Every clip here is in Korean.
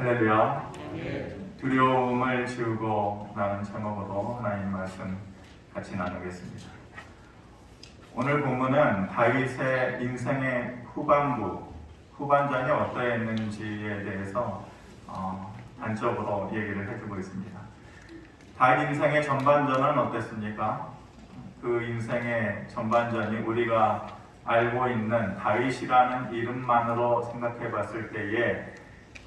할렐루야. 두려움을 지우고 라는 제목으로 하나님 말씀 같이 나누겠습니다. 오늘 본문은 다윗의 인생의 후반전이 어떠했는지에 대해서 단적으로 얘기를 해주고 있습니다. 다윗 인생의 전반전은 어땠습니까? 그 인생의 전반전이 우리가 알고 있는 다윗이라는 이름만으로 생각해 봤을 때에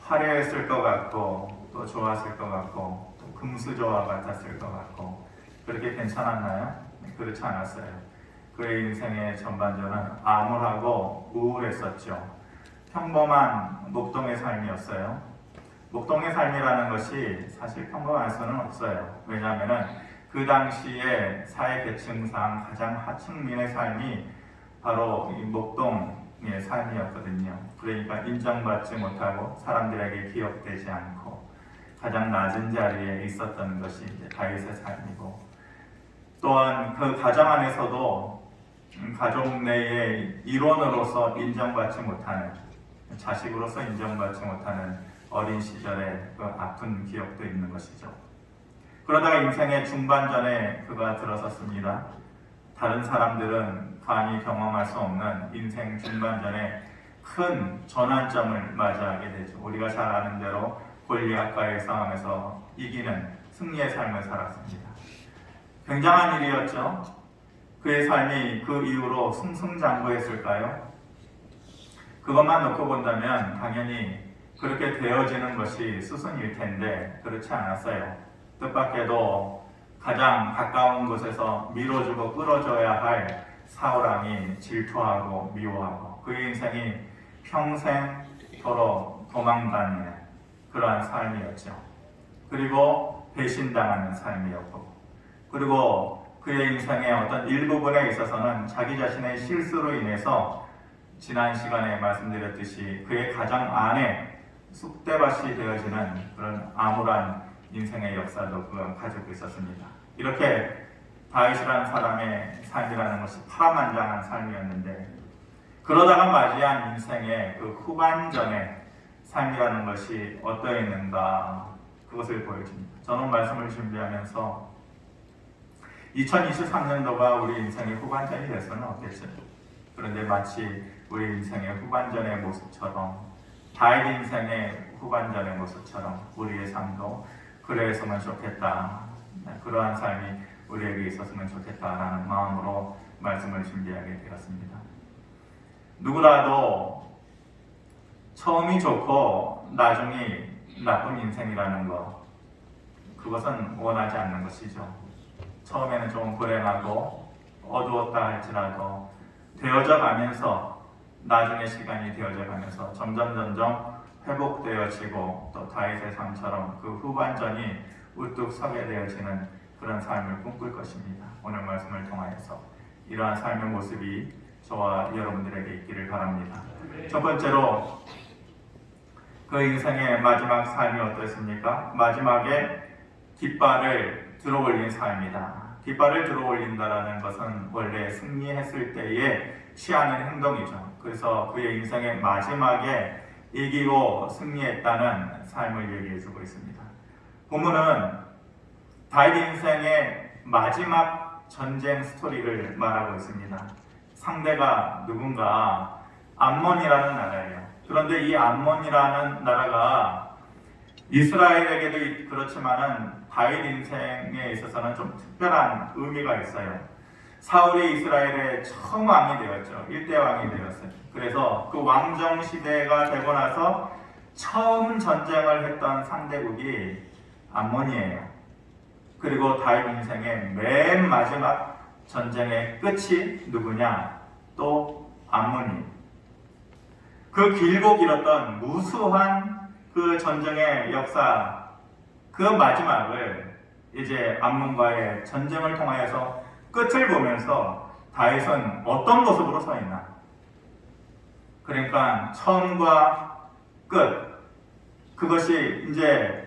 화려했을 것 같고 또 좋았을 것 같고 또 금수저와 같았을 것 같고 그렇게 괜찮았나요? 그렇지 않았어요. 그의 인생의 전반전은 암울하고 우울했었죠. 평범한 목동의 삶이었어요. 목동의 삶이라는 것이 사실 평범할 수는 없어요. 왜냐하면 그 당시에 사회계층상 가장 하층민의 삶이 바로 이 목동의 삶이었거든요. 그러니까 인정받지 못하고 사람들에게 기억되지 않고 가장 낮은 자리에 있었던 것이 이제 다윗의 삶이고, 또한 그 가정 안에서도 가족 내의 일원으로서 인정받지 못하는, 자식으로서 인정받지 못하는 어린 시절의 그 아픈 기억도 있는 것이죠. 그러다가 인생의 중반전에 그가 들어섰습니다. 다른 사람들은 감히 경험할 수 없는 인생 중반전에 큰 전환점을 맞이하게 되죠. 우리가 잘 아는 대로 골리앗과의 싸움에서 이기는 승리의 삶을 살았습니다. 굉장한 일이었죠. 그의 삶이 그 이후로 승승장구했을까요? 그것만 놓고 본다면 당연히 그렇게 되어지는 것이 수순일 텐데 그렇지 않았어요. 뜻밖에도 가장 가까운 곳에서 밀어주고 끌어줘야 할 사울왕이 질투하고 미워하고 그의 인생이 평생토록 도망다니는 그러한 삶이었죠. 그리고 배신당하는 삶이었고, 그리고 그의 인생의 어떤 일부분에 있어서는 자기 자신의 실수로 인해서 지난 시간에 말씀드렸듯이 그의 가정 안에 쑥대밭이 되어지는 그런 암울한 인생의 역사도 그가 가지고 있었습니다. 이렇게 다윗이라는 사람의 삶이라는 것이 파란만장한 삶이었는데, 그러다가 맞이한 인생의 그 후반전의 삶이라는 것이 어떠했는가, 그것을 보여줍니다. 저는 말씀을 준비하면서 2023년도가 우리 인생의 후반전이 됐으면 어땠어요? 그런데 마치 우리 인생의 후반전의 모습처럼, 다윗 인생의 후반전의 모습처럼 우리의 삶도 그랬으면 좋겠다, 그러한 삶이 우리에게 있었으면 좋겠다라는 마음으로 말씀을 준비하게 되었습니다. 누구라도 처음이 좋고 나중이 나쁜 인생이라는 것, 그것은 원하지 않는 것이죠. 처음에는 좀 불행하고 어두웠다 할지라도 되어져 가면서, 나중에 시간이 되어져 가면서 점점 회복되어지고 또 다윗의 삶처럼 그 후반전이 우뚝 서게 되어지는 그런 삶을 꿈꿀 것입니다. 오늘 말씀을 통하여서 이러한 삶의 모습이 저와 여러분들에게 있기를 바랍니다. 첫 번째로 그 인생의 마지막 삶이 어떻습니까? 마지막에 깃발을 들어올린 삶이다. 깃발을 들어올린다라는 것은 원래 승리했을 때에 취하는 행동이죠. 그래서 그의 인생의 마지막에 이기고 승리했다는 삶을 얘기해주고 있습니다. 본문은 다윗 인생의 마지막 전쟁 스토리를 말하고 있습니다. 상대가 누군가 암몬이라는 나라예요. 그런데 이 암몬이라는 나라가 이스라엘에게도 그렇지만은 다윗 인생에 있어서는 좀 특별한 의미가 있어요. 사울이 이스라엘의 처음 왕이 되었죠. 1대 왕이 되었어요. 그래서 그 왕정 시대가 되고 나서 처음 전쟁을 했던 상대국이 암몬이에요. 그리고 다윗 인생의 맨 마지막 전쟁의 끝이 누구냐? 또 암몬이. 그 길고 길었던 무수한 그 전쟁의 역사, 그 마지막을 이제 암몬과의 전쟁을 통하여서 끝을 보면서 다윗은 어떤 모습으로 서 있나? 그러니까 처음과 끝, 그것이 이제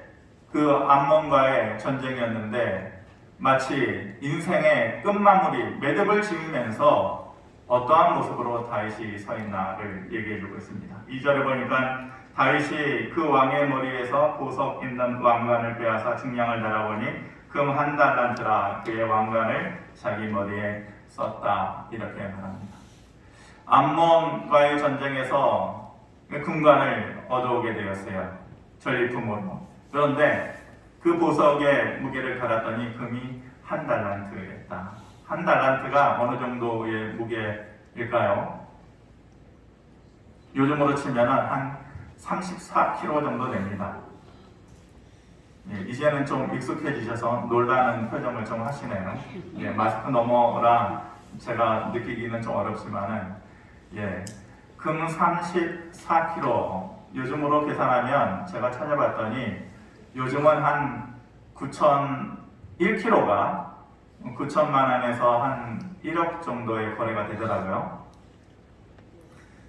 그 암몬과의 전쟁이었는데 마치 인생의 끝마무리, 매듭을 지으면서 어떠한 모습으로 다윗이 서 있나를 얘기해주고 있습니다. 2절에 보니까 다윗이 그 왕의 머리에서 보석 있는 왕관을 빼앗아 중량을 달아보니 금 한 달란트라 그의 왕관을 자기 머리에 썼다. 이렇게 말합니다. 암몬과의 전쟁에서 금관을 얻어오게 되었어요. 전리품으로. 그런데 그 보석에 무게를 갈았더니 금이 한 달란트였다. 한 달란트가 어느 정도의 무게일까요? 요즘으로 치면 한 34kg 정도 됩니다. 예, 이제는 좀 익숙해지셔서 놀라는 표정을 좀 하시네요. 예, 마스크 너머라 제가 느끼기는 좀 어렵지만은, 예, 금 34kg, 요즘으로 계산하면 제가 찾아봤더니 요즘은 한 1kg가 9천만 원에서 한 1억 정도의 거래가 되더라고요.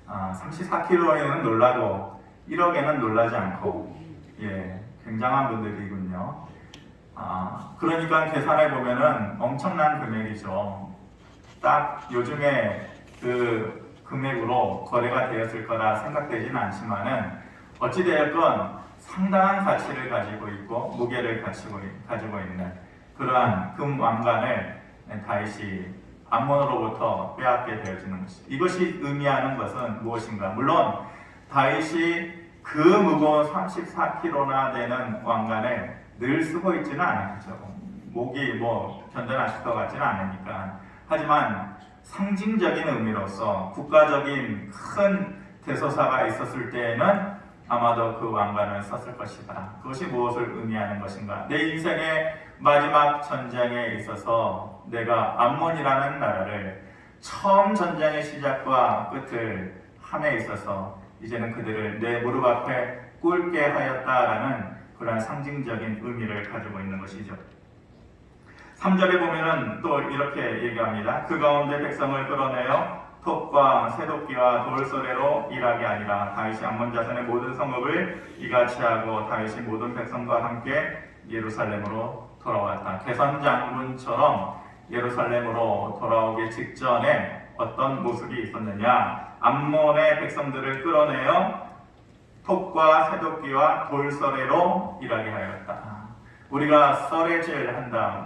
34kg에는 놀라도 1억에는 놀라지 않고, 예, 굉장한 분들이군요. 그러니까 계산해 보면은 엄청난 금액이죠. 딱 요즘에 그 금액으로 거래가 되었을 거라 생각되지는 않지만은 어찌되었건 상당한 가치를 가지고 있고 무게를 가지고 있는 그러한 금 왕관을 다윗이 암몬으로부터 빼앗게 되어지는 것입니다. 이것이 의미하는 것은 무엇인가? 물론 다윗이 그 무거운 34kg나 되는 왕관을 늘 쓰고 있지는 않았죠. 목이 견뎌나실 것 같지는 않으니까. 하지만 상징적인 의미로서 국가적인 큰 대소사가 있었을 때에는 아마도 그 왕관을 썼을 것이다. 그것이 무엇을 의미하는 것인가? 내 인생의 마지막 전쟁에 있어서 내가 암몬이라는 나라를 처음 전쟁의 시작과 끝을 함에 있어서 이제는 그들을 내 무릎 앞에 꿇게 하였다라는 그러한 상징적인 의미를 가지고 있는 것이죠. 3절에 보면은 또 이렇게 얘기합니다. 그 가운데 백성을 끌어내어 톱과 새도끼와 돌소래로 일하게 하니라. 다윗이 암몬 자손의 모든 성읍을 이같이 하고 다윗이 모든 백성과 함께 예루살렘으로 돌아왔다. 개선 장군처럼 예루살렘으로 돌아오기 직전에 어떤 모습이 있었느냐? 암몬의 백성들을 끌어내어 톱과 새도끼와 돌서래로 일하게 하였다. 우리가 썰애질 한다.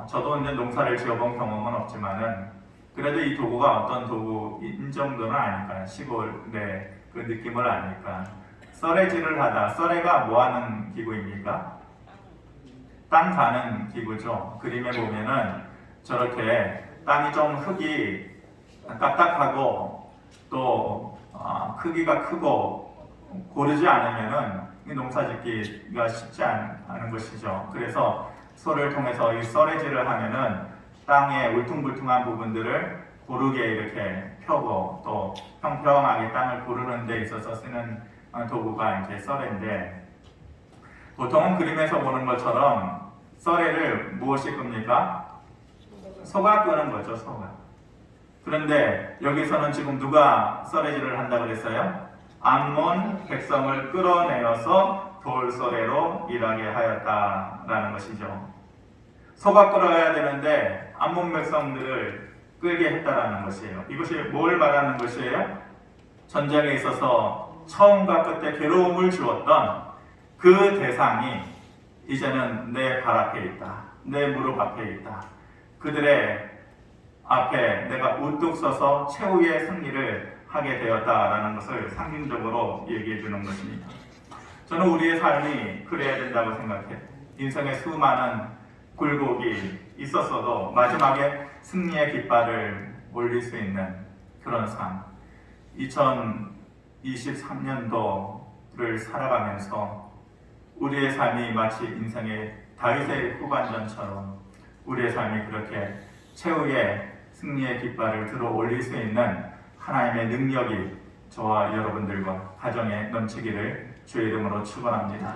저도 이제 농사를 지어본 경험은 없지만은 그래도 이 도구가 어떤 도구인 정도는 아니까 시골의 그 느낌을 아니까 썰애질을 하다. 썰애가 뭐 하는 기구입니까? 땅 가는 기구죠. 그림에 보면은 저렇게 땅이 좀 흙이 딱딱하고 또 크기가 크고 고르지 않으면은 농사짓기가 쉽지 않은 것이죠. 그래서 소를 통해서 이 썰애질을 하면은 땅의 울퉁불퉁한 부분들을 고르게 이렇게 펴고 또 평평하게 땅을 고르는 데 있어서 쓰는 도구가 이제 썰애인데, 보통은 그림에서 보는 것처럼 썰애를 무엇이 끕니까? 소가 끄는 거죠, 소가. 그런데 여기서는 지금 누가 썰애질을 한다고 그랬어요? 암몬 백성을 끌어내어서 돌소래로 일하게 하였다라는 것이죠. 소가 끌어야 되는데 암몬 백성들을 끌게 했다라는 것이에요. 이것이 뭘 말하는 것이에요? 전쟁에 있어서 처음과 끝에 괴로움을 주었던 그 대상이 이제는 내 발 앞에 있다. 내 무릎 앞에 있다. 그들의 앞에 내가 우뚝 서서 최후의 승리를 하게 되었다라는 것을 상징적으로 얘기해 주는 것입니다. 저는 우리의 삶이 그래야 된다고 생각해요. 인생의 수많은 굴곡이 있었어도 마지막에 승리의 깃발을 올릴 수 있는 그런 삶. 2023년도를 살아가면서 우리의 삶이 마치 인생의 다윗의 후반전처럼 우리의 삶이 그렇게 최후의 승리의 깃발을 들어 올릴 수 있는 하나님의 능력이 저와 여러분들과 가정에 넘치기를 주의 이름으로 축원합니다.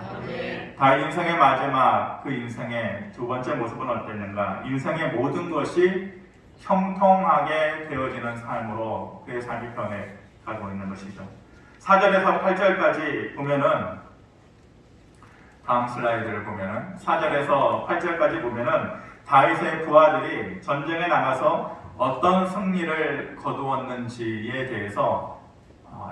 다윗 인생의 마지막 그 인생의 두 번째 모습은 어땠는가? 인생의 모든 것이 형통하게 되어지는 삶으로 그의 삶이 변해가고 있는 것이죠. 4절에서 8절까지 보면은, 다음 슬라이드를 보면은 4절에서 8절까지 보면은 다윗의 부하들이 전쟁에 나가서 어떤 승리를 거두었는지에 대해서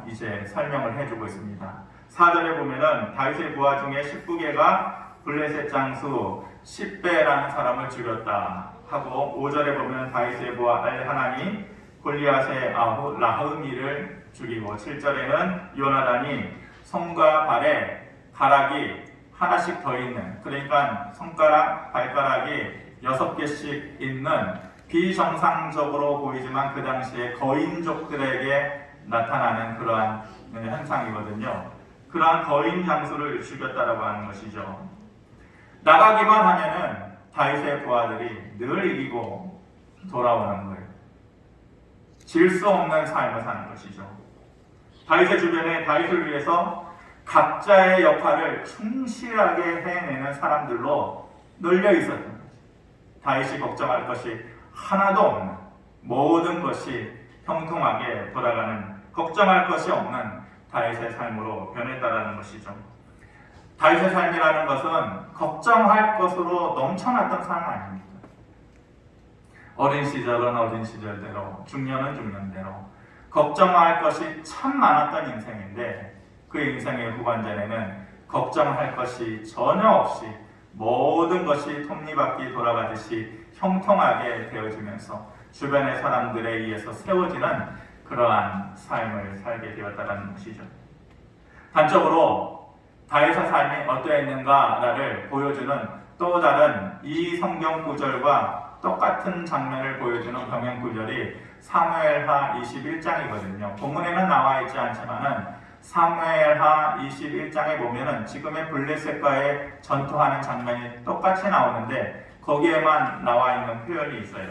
이제 설명을 해주고 있습니다. 4절에 보면은 다윗의 부하 중에 19개가 블레셋 장수 10배라는 사람을 죽였다 하고, 5절에 보면 다윗의 부하 엘하나니 골리앗의 아후 라흐미를 죽이고, 7절에는 요나단이 손과 발에 가락이 하나씩 더 있는, 그러니까 손가락, 발가락이 6개씩 있는 비정상적으로 보이지만 그 당시에 거인족들에게 나타나는 그러한 현상이거든요. 그러한 거인 장수를 죽였다라고 하는 것이죠. 나가기만 하면은 다윗의 부하들이 늘 이기고 돌아오는 거예요. 질 수 없는 삶을 사는 것이죠. 다윗의 주변에 다윗을 위해서 각자의 역할을 충실하게 해내는 사람들로 널려 있었던 거죠. 다윗이 걱정할 것이 하나도 없는, 모든 것이 형통하게 돌아가는, 걱정할 것이 없는 다윗의 삶으로 변했다라는 것이죠. 다윗의 삶이라는 것은 걱정할 것으로 넘쳐났던 삶 아닙니까? 어린 시절은 어린 시절대로, 중년은 중년대로 걱정할 것이 참 많았던 인생인데, 그 인생의 후반전에는 걱정할 것이 전혀 없이 모든 것이 톱니바퀴 돌아가듯이 형통하게 되어지면서 주변의 사람들에 의해서 세워지는 그러한 삶을 살게 되었다는 것이죠. 단적으로 다윗의 삶이 어떠했는가를 보여주는 또 다른 이 성경 구절과 똑같은 장면을 보여주는 병행 구절이 사무엘하 21장이거든요. 본문에는 나와 있지 않지만은 사무엘하 21장에 보면은 지금의 블레셋과의 전투하는 장면이 똑같이 나오는데, 거기에만 나와 있는 표현이 있어요.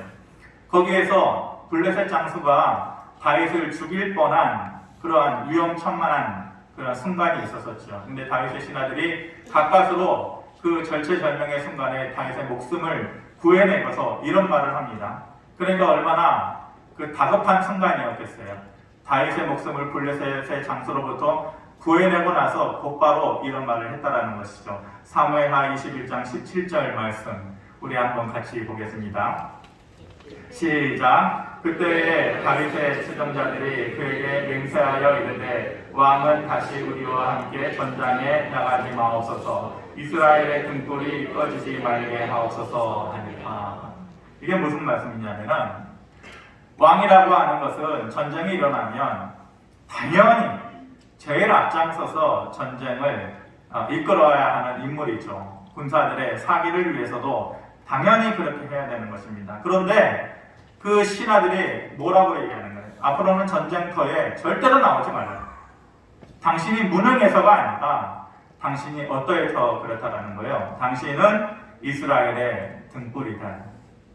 거기에서 블레셋 장수가 다윗을 죽일 뻔한 그러한 위험천만한 그런 순간이 있었었죠. 근데 다윗의 신하들이 가까스로 그 절체절명의 순간에 다윗의 목숨을 구해내고서 이런 말을 합니다. 그러니까 얼마나 그 다급한 순간이었겠어요. 다윗의 목숨을 블레셋의 장수로부터 구해내고 나서 곧바로 이런 말을 했다라는 것이죠. 사무엘하 21장 17절 말씀 우리 한번 같이 보겠습니다. 시작. 그때에 다윗의 지정자들이 그에게 맹세하여 이르되, 왕은 다시 우리와 함께 전장에 나가지 마옵소서, 이스라엘의 등불이 꺼지지 말게 하옵소서 하니라. 이게 무슨 말씀이냐면은, 왕이라고 하는 것은 전쟁이 일어나면 당연히 제일 앞장서서 전쟁을 이끌어야 하는 인물이죠. 군사들의 사기를 위해서도 당연히 그렇게 해야 되는 것입니다. 그런데 그 신하들이 뭐라고 얘기하는 거예요? 앞으로는 전쟁터에 절대로 나오지 말라. 당신이 무능해서가 아니라 당신이 어떠해서 그렇다라는 거예요. 당신은 이스라엘의 등불이다.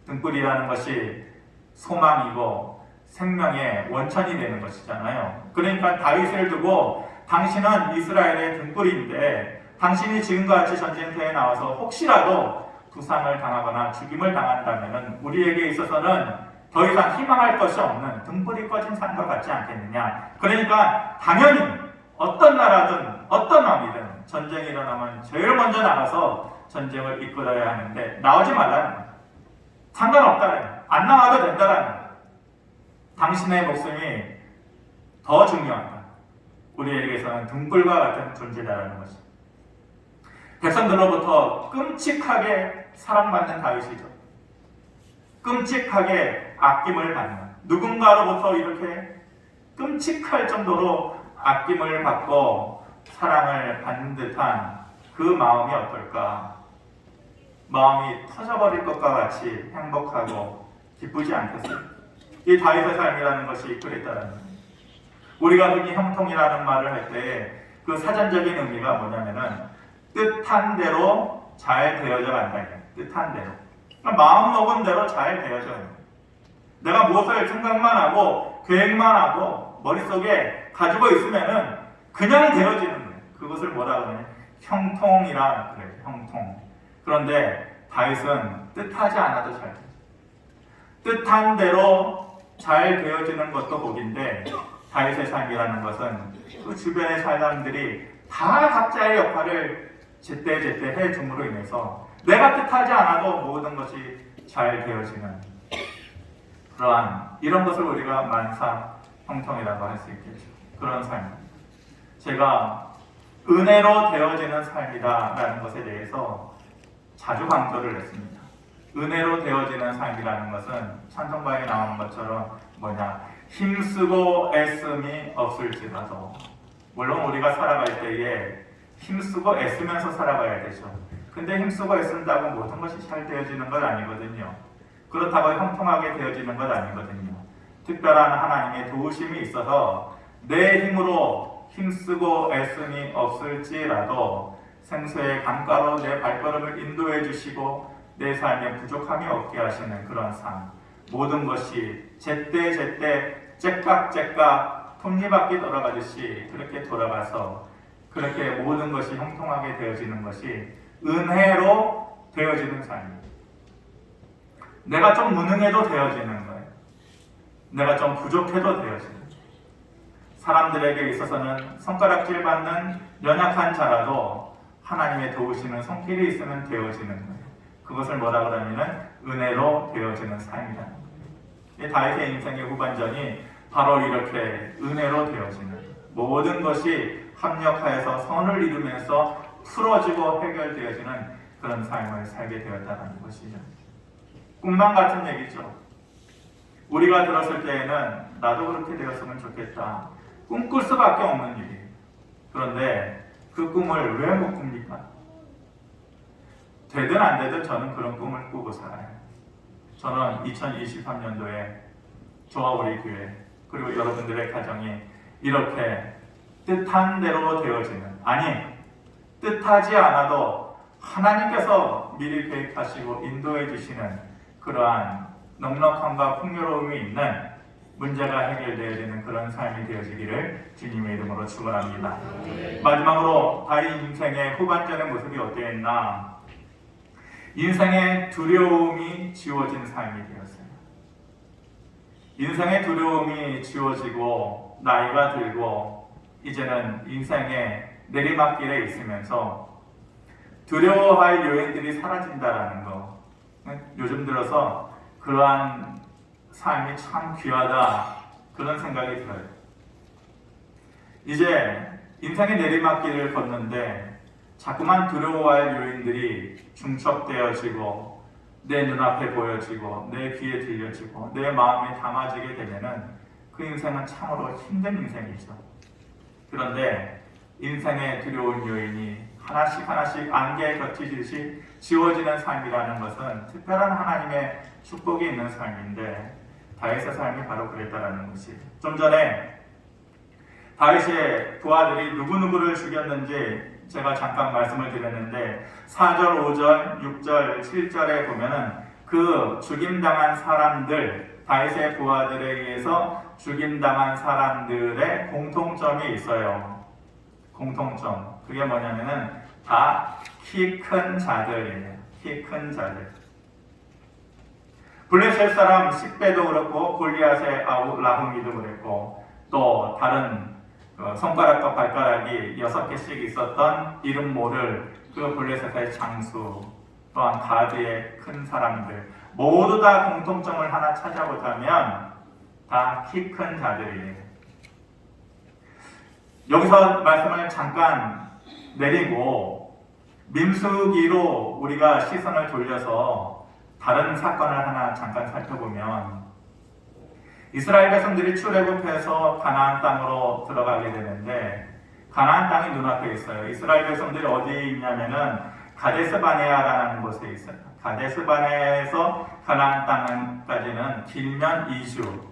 등불이라는 것이 소망이고 생명의 원천이 되는 것이잖아요. 그러니까 다윗을 두고 당신은 이스라엘의 등불인데, 당신이 지금과 같이 전쟁터에 나와서 혹시라도 부상을 당하거나 죽임을 당한다면 우리에게 있어서는 더 이상 희망할 것이 없는 등불이 꺼진 삶과 같지 않겠느냐. 그러니까 당연히 어떤 나라든 어떤 왕이든 전쟁이 일어나면 제일 먼저 나가서 전쟁을 이끌어야 하는데 나오지 말라는 거예요. 상관없다는 거예요. 안 나와도 된다라는 거예요. 당신의 목숨이 더 중요하다. 우리에게서는 등불과 같은 존재다라는 것입니다. 백성들로부터 끔찍하게 사랑받는 다윗이죠. 끔찍하게 아낌을 받는, 누군가로부터 이렇게 끔찍할 정도로 아낌을 받고 사랑을 받는 듯한 그 마음이 어떨까? 마음이 터져버릴 것과 같이 행복하고 기쁘지 않겠어요? 이 다윗의 삶이라는 것이 그랬다는 거예요. 우리가 흔히 형통이라는 말을 할 때 그 사전적인 의미가 뭐냐면은 뜻한 대로 잘 되어져 간다. 뜻한 대로. 그러니까 마음 먹은 대로 잘 되어져요. 내가 무엇을 생각만 하고 계획만 하고 머릿속에 가지고 있으면은 그냥 되어지는 거예요. 그것을 뭐라 그러냐? 형통이라 그래요. 형통. 그런데 다윗은 뜻하지 않아도 잘 돼요. 뜻한 대로 잘 되어지는 것도 복인데, 다윗의 삶이라는 것은 그 주변의 사람들이 다 각자의 역할을 제때제때 해줌으로 인해서 내가 뜻하지 않아도 모든 것이 잘 되어지는 그러한 이런 것을 우리가 만사 형통이라고 할 수 있겠죠. 그런 삶입니다. 제가 은혜로 되어지는 삶이다라는 것에 대해서 자주 강조를 했습니다. 은혜로 되어지는 삶이라는 것은 찬송가에 나오는 것처럼 힘쓰고 애씀이 없을지라도, 물론 우리가 살아갈 때에 힘쓰고 애쓰면서 살아가야 되죠. 근데 힘쓰고 애쓴다고 모든 것이 잘 되어지는 것 아니거든요. 그렇다고 형통하게 되어지는 것 아니거든요. 특별한 하나님의 도우심이 있어서 내 힘으로 힘쓰고 애씀이 없을지라도 생수의 강가로 내 발걸음을 인도해 주시고 내 삶에 부족함이 없게 하시는 그런 삶, 모든 것이 제때 째깍째깍 톱니바퀴 돌아가듯이 그렇게 돌아가서 그렇게 모든 것이 형통하게 되어지는 것이 은혜로 되어지는 삶입니다. 내가 좀 무능해도 되어지는 거예요. 내가 좀 부족해도 되어지는 거예요. 사람들에게 있어서는 손가락질 받는 연약한 자라도 하나님의 도우시는 손길이 있으면 되어지는 거예요. 그것을 뭐라 그러냐면 은혜로 되어지는 삶이라는 거예요. 다윗의 인생의 후반전이 바로 이렇게 은혜로 되어지는, 모든 것이 합력하여서 선을 이루면서 풀어지고 해결되어지는 그런 삶을 살게 되었다는 것이죠. 꿈만 같은 얘기죠. 우리가 들었을 때에는 나도 그렇게 되었으면 좋겠다, 꿈꿀 수밖에 없는 일이에요. 그런데 그 꿈을 왜 못 꿉니까? 되든 안 되든 저는 그런 꿈을 꾸고 살아요. 저는 2023년도에 저와 우리 교회 그리고 여러분들의 가정이 이렇게 뜻한 대로 되어지는, 아니 뜻하지 않아도 하나님께서 미리 계획하시고 인도해 주시는 그러한 넉넉함과 풍요로움이 있는, 문제가 해결되어야 되는 그런 삶이 되어지기를 주님의 이름으로 축원합니다. 마지막으로 다윗 인생의 후반전의 모습이 어땠나? 인생의 두려움이 지워진 삶이 되었어요. 인생의 두려움이 지워지고 나이가 들고 이제는 인생의 내리막길에 있으면서 두려워할 요인들이 사라진다라는 거, 요즘 들어서 그러한 삶이 참 귀하다, 그런 생각이 들어요. 이제 인생의 내리막길을 걷는데 자꾸만 두려워할 요인들이 중첩되어지고 내 눈앞에 보여지고 내 귀에 들려지고 내 마음에 담아지게 되면은 그 인생은 참으로 힘든 인생이죠. 그런데 인생의 두려운 요인이 하나씩 안개에 겹치듯이 지워지는 삶이라는 것은 특별한 하나님의 축복이 있는 삶인데, 다윗의 삶이 바로 그랬다라는 것이, 좀 전에 다윗의 부하들이 누구누구를 죽였는지 제가 잠깐 말씀을 드렸는데 4절, 5절, 6절, 7절에 보면은 그 죽임당한 사람들, 다윗의 부하들에 의해서 죽임당한 사람들의 공통점이 있어요. 공통점. 그게 뭐냐면은 다 키 큰 자들이에요. 키 큰 자들. 블레셋 사람 식배도 그렇고 골리앗의 아우 라훔이도 그랬고, 또 다른 손가락과 발가락이 6개씩 있었던 이름 모를 그 블레셋의 장수, 또한 가드의 큰 사람들, 모두 다 공통점을 하나 찾아보자면 다 키 큰 자들이에요. 여기서 말씀을 잠깐 내리고 민수기로 우리가 시선을 돌려서 다른 사건을 하나 잠깐 살펴보면, 이스라엘 백성들이 출애굽해서 가나안 땅으로 들어가게 되는데 가나안 땅이 눈앞에 있어요. 이스라엘 백성들이 어디에 있냐면은 가데스바네아라는 곳에 있어요. 가데스바네아에서 가나안 땅까지는 길면 2주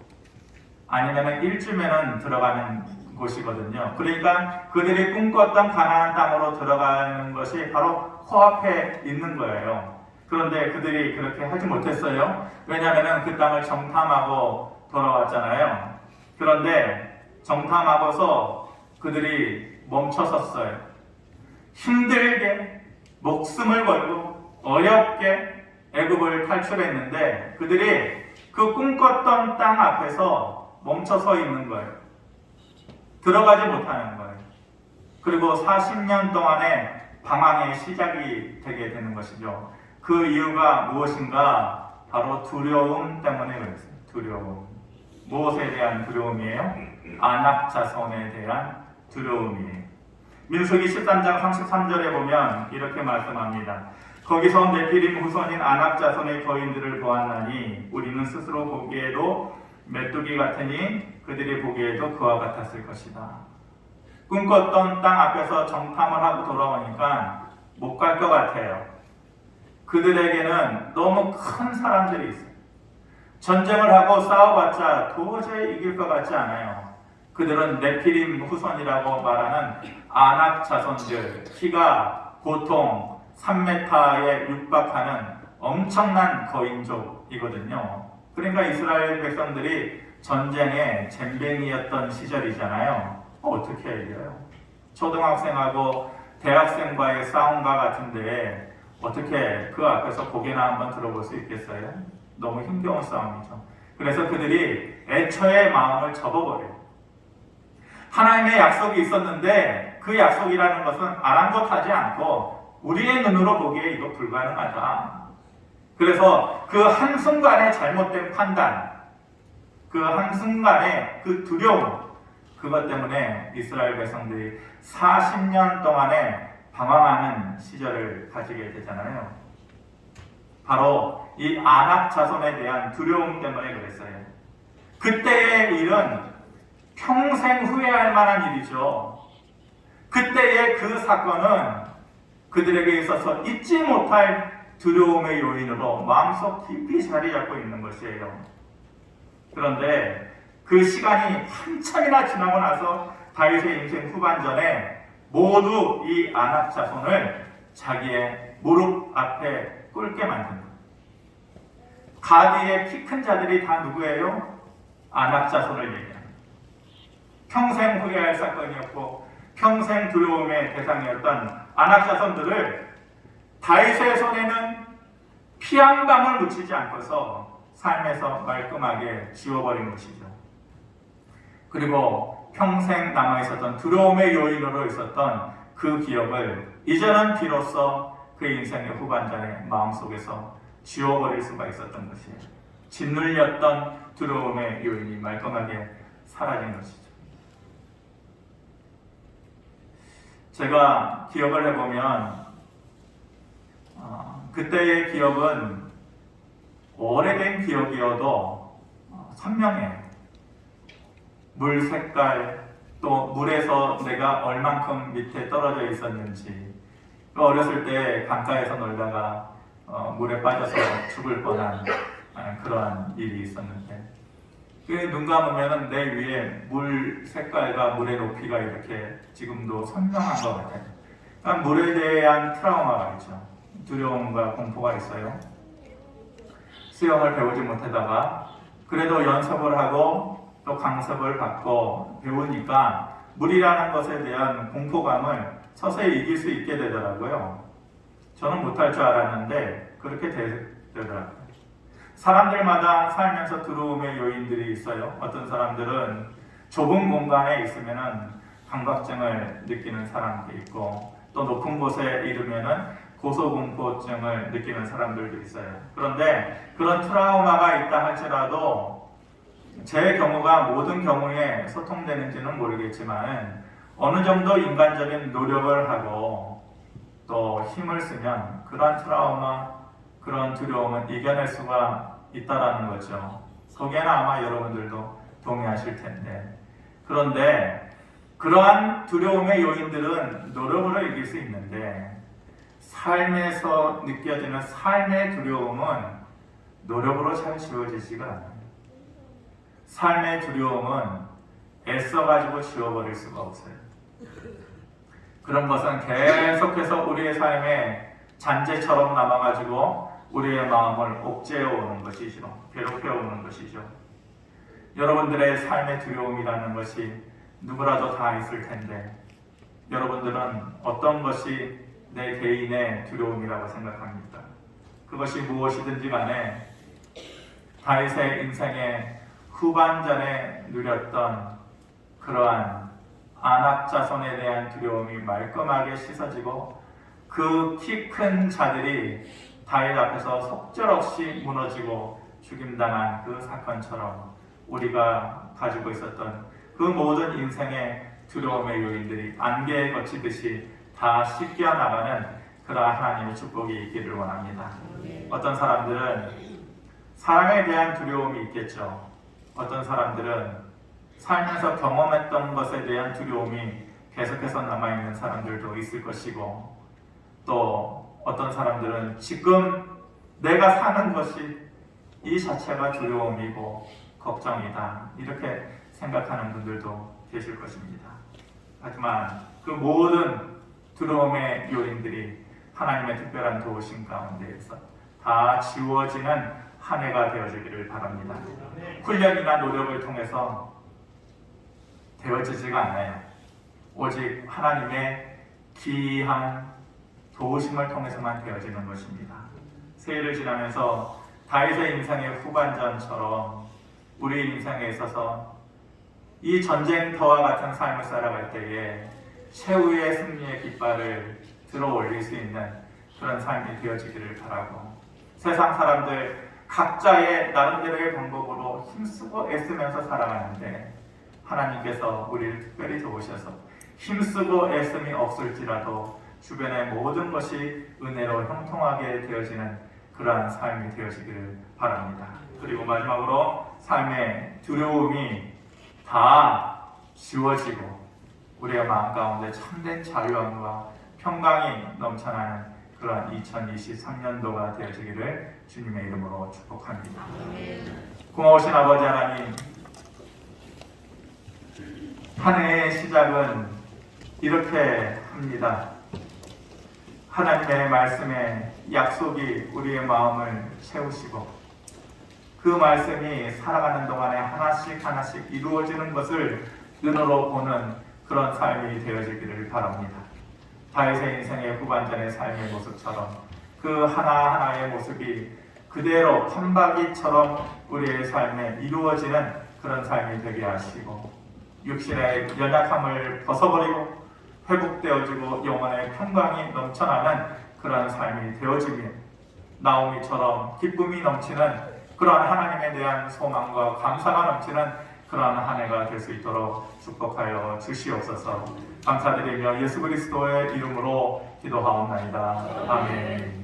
아니면은 1주면은 들어가는 곳이거든요. 그러니까 그들이 꿈꿨던 가나안 땅으로 들어가는 것이 바로 코앞에 있는 거예요. 그런데 그들이 그렇게 하지 못했어요. 왜냐하면 그 땅을 정탐하고 돌아왔잖아요. 그런데 정탐하고서 그들이 멈춰섰어요. 힘들게 목숨을 걸고 어렵게 애굽을 탈출했는데 그들이 그 꿈꿨던 땅 앞에서 멈춰서 있는 거예요. 들어가지 못하는 거예요. 그리고 40년 동안의 방황의 시작이 되게 되는 것이죠. 그 이유가 무엇인가? 바로 두려움 때문에 그랬어요. 두려움. 무엇에 대한 두려움이에요? 아낙 자손에 대한 두려움이에요. 민수기 13장 33절에 보면 이렇게 말씀합니다. 거기서 네피림 후손인 아낙 자손의 거인들을 보았나니 우리는 스스로 보기에도 메뚜기 같으니 그들이 보기에도 그와 같았을 것이다. 꿈꿨던 땅 앞에서 정탐을 하고 돌아오니까 못 갈 것 같아요. 그들에게는 너무 큰 사람들이 있어요. 전쟁을 하고 싸워봤자 도저히 이길 것 같지 않아요. 그들은 네피림 후손이라고 말하는 아낙 자손들, 키가 보통 3m에 육박하는 엄청난 거인족이거든요. 그러니까 이스라엘 백성들이 전쟁의 젬병이었던 시절이잖아요. 어떻게 이겨요? 초등학생하고 대학생과의 싸움과 같은데 어떻게 그 앞에서 고개나 한번 들어볼 수 있겠어요? 너무 힘겨운 싸움이죠. 그래서 그들이 애초에 마음을 접어버려요. 하나님의 약속이 있었는데 그 약속이라는 것은 아랑곳하지 않고 우리의 눈으로 보기에 이거 불가능하다. 그래서 그 한순간의 잘못된 판단, 그 한순간의 그 두려움, 그것 때문에 이스라엘 백성들이 40년 동안에 방황하는 시절을 가지게 되잖아요. 바로 이 아낙 자손에 대한 두려움 때문에 그랬어요. 그때의 일은 평생 후회할 만한 일이죠. 그때의 그 사건은 그들에게 있어서 잊지 못할 두려움의 요인으로 마음속 깊이 자리 잡고 있는 것이에요. 그런데 그 시간이 한참이나 지나고 나서 다윗의 인생 후반전에 모두 이 아낙 자손을 자기의 무릎 앞에 꿇게 만든다. 가디의 키 큰 자들이 다 누구예요? 아낙 자손을 얘기합니다. 평생 후회할 사건이었고 평생 두려움의 대상이었던 아낙 자손들을 다윗의 손에는 피 한 방울 묻히지 않고서 삶에서 말끔하게 지워버린 것이죠. 그리고 평생 남아있었던 두려움의 요인으로 있었던 그 기억을 이제는 비로소 그 인생의 후반전에 마음속에서 지워버릴 수가 있었던 것이에요. 짓눌렸던 두려움의 요인이 말끔하게 사라진 것이죠. 제가 기억을 해보면 그때의 기억은 오래된 기억이어도 선명해요. 물 색깔, 또 물에서 내가 얼만큼 밑에 떨어져 있었는지, 어렸을 때 강가에서 놀다가 물에 빠져서 죽을 뻔한 그러한 일이 있었는데, 눈 감으면 내 위에 물 색깔과 물의 높이가 이렇게 지금도 선명한 것 같아요. 그러니까 물에 대한 트라우마가 있죠. 두려움과 공포가 있어요. 수영을 배우지 못하다가 그래도 연습을 하고 또 강습을 받고 배우니까 물이라는 것에 대한 공포감을 서서히 이길 수 있게 되더라고요. 저는 못할 줄 알았는데 그렇게 되더라고요. 사람들마다 살면서 두려움의 요인들이 있어요. 어떤 사람들은 좁은 공간에 있으면은 강박증을 느끼는 사람도 있고, 또 높은 곳에 이르면은 고소공포증을 느끼는 사람들도 있어요. 그런데 그런 트라우마가 있다 할지라도 제 경우가 모든 경우에 소통되는지는 모르겠지만 어느 정도 인간적인 노력을 하고 또 힘을 쓰면 그런 트라우마, 그런 두려움은 이겨낼 수가 있다라는 거죠. 거기에는 아마 여러분들도 동의하실 텐데, 그런데 그러한 두려움의 요인들은 노력으로 이길 수 있는데 삶에서 느껴지는 삶의 두려움은 노력으로 잘 지워지지가 않아요. 삶의 두려움은 애써가지고 지워버릴 수가 없어요. 그런 것은 계속해서 우리의 삶에 잔재처럼 남아가지고 우리의 마음을 옥죄어오는 것이죠. 괴롭혀오는 것이죠. 여러분들의 삶의 두려움이라는 것이 누구라도 다 있을 텐데 여러분들은 어떤 것이 내 개인의 두려움이라고 생각합니까? 그것이 무엇이든지 간에 다윗의 인생의 후반전에 누렸던 그러한 아낙 자손에 대한 두려움이 말끔하게 씻어지고 그 키 큰 자들이 다윗 앞에서 속절없이 무너지고 죽임당한 그 사건처럼 우리가 가지고 있었던 그 모든 인생의 두려움의 요인들이 안개에 거치듯이 다 씻겨 나가는 그러한 하나님의 축복이 있기를 원합니다. 어떤 사람들은 사랑에 대한 두려움이 있겠죠. 어떤 사람들은 살면서 경험했던 것에 대한 두려움이 계속해서 남아있는 사람들도 있을 것이고, 또 어떤 사람들은 지금 내가 사는 것이 이 자체가 두려움이고 걱정이다, 이렇게 생각하는 분들도 계실 것입니다. 하지만 그 모든 두려움의 요인들이 하나님의 특별한 도우심 가운데에서 다 지워지는 한 해가 되어지기를 바랍니다. 훈련이나 노력을 통해서 되어지지가 않아요. 오직 하나님의 기이한 도우심을 통해서만 되어지는 것입니다. 세일을 지나면서 다윗의 인생의 후반전처럼 우리 인생에 있어서 이 전쟁터와 같은 삶을 살아갈 때에 최후의 승리의 깃발을 들어 올릴 수 있는 그런 삶이 되어지기를 바라고, 세상 사람들 각자의 나름대로의 방법으로 힘쓰고 애쓰면서 살아가는데 하나님께서 우리를 특별히 도우셔서 힘쓰고 애씀이 없을지라도 주변의 모든 것이 은혜로 형통하게 되어지는 그러한 삶이 되어지기를 바랍니다. 그리고 마지막으로 삶의 두려움이 다 지워지고 우리의 마음 가운데 참된 자유함과 평강이 넘쳐나는 그러한 2023년도가 되어지기를 주님의 이름으로 축복합니다. 고마우신 아버지 하나님, 한 해의 시작은 이렇게 합니다. 하나님의 말씀에 약속이 우리의 마음을 채우시고 그 말씀이 살아가는 동안에 하나씩 하나씩 이루어지는 것을 눈으로 보는 그런 삶이 되어지기를 바랍니다. 다윗의 인생의 후반전의 삶의 모습처럼 그 하나하나의 모습이 그대로 판박이처럼 우리의 삶에 이루어지는 그런 삶이 되게 하시고, 육신의 연약함을 벗어버리고 회복되어지고 영혼의 평강이 넘쳐나는 그러한 삶이 되어지며 나오미처럼 기쁨이 넘치는 그러한 하나님에 대한 소망과 감사가 넘치는 그러한 한 해가 될 수 있도록 축복하여 주시옵소서. 감사드리며 예수 그리스도의 이름으로 기도하옵나이다. 아멘.